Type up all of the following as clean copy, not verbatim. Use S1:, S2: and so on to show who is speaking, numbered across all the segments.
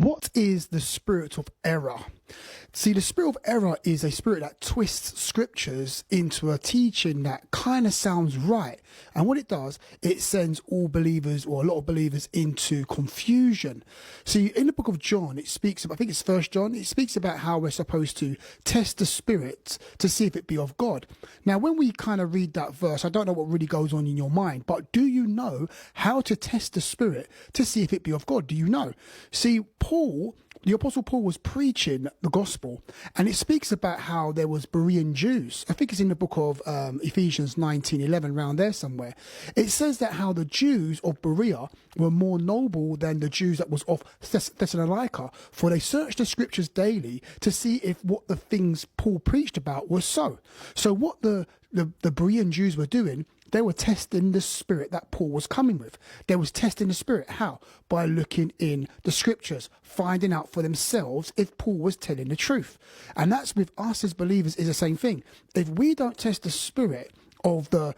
S1: What is the spirit of error? See, the spirit of error is a spirit that twists scriptures into a teaching that kind of sounds right. And what it does, it sends all believers or a lot of believers into confusion. See, in the book of John, it speaks about, I think it's First John, it speaks about how we're supposed to test the spirit to see if it be of God. Now, when we kind of read that verse, I don't know what really goes on in your mind, but do you know how to test the spirit to see if it be of God? Do you know? See, the Apostle Paul was preaching the gospel, and it speaks about how there was Berean Jews. I think it's in the book of Ephesians 19:11, around there somewhere. It says that how the Jews of Berea were more noble than the Jews that was of Thessalonica, for they searched the scriptures daily to see if what the things Paul preached about was so. So what the Berean Jews were doing, they were testing the spirit that Paul was coming with. They was testing the spirit. How? By looking in the scriptures, finding out for themselves if Paul was telling the truth. And that's with us as believers is the same thing. If we don't test the spirit of the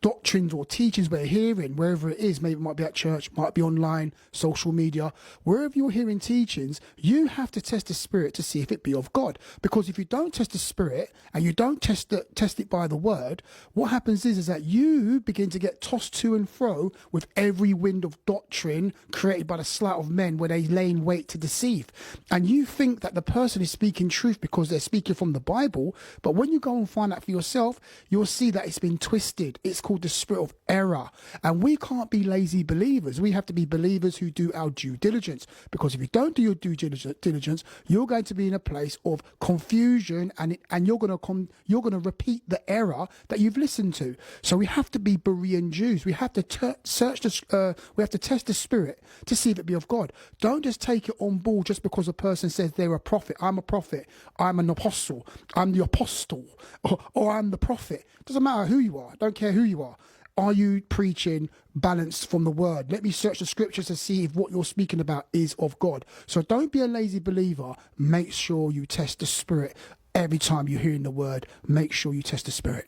S1: doctrines or teachings we're hearing, wherever it is, maybe it might be at church, might be online, social media, wherever you're hearing teachings, you have to test the spirit to see if it be of God. Because if you don't test the spirit and you don't test it by the word, what happens is that you begin to get tossed to and fro with every wind of doctrine created by the sleight of men where they lay in wait to deceive. And you think that the person is speaking truth because they're speaking from the Bible, but when you go and find out for yourself, you'll see that it's been twisted. It's called the spirit of error. And we can't be lazy believers. We have to be believers who do our due diligence, because if you don't do your due diligence, you're going to be in a place of confusion, and you're going to repeat the error that you've listened to. So we have to be Berean Jews. We have to we have to test the spirit to see if it be of God. Don't just take it on board just because a person says they're a prophet. I'm a prophet. I'm an apostle. I'm the apostle, or I'm the prophet. Doesn't matter who you are. Don't care who you are. Are you preaching balanced from the word? Let me search the scriptures to see if what you're speaking about is of God. So don't be a lazy believer. Make sure you test the spirit every time you're hearing the word. Make sure you test the spirit.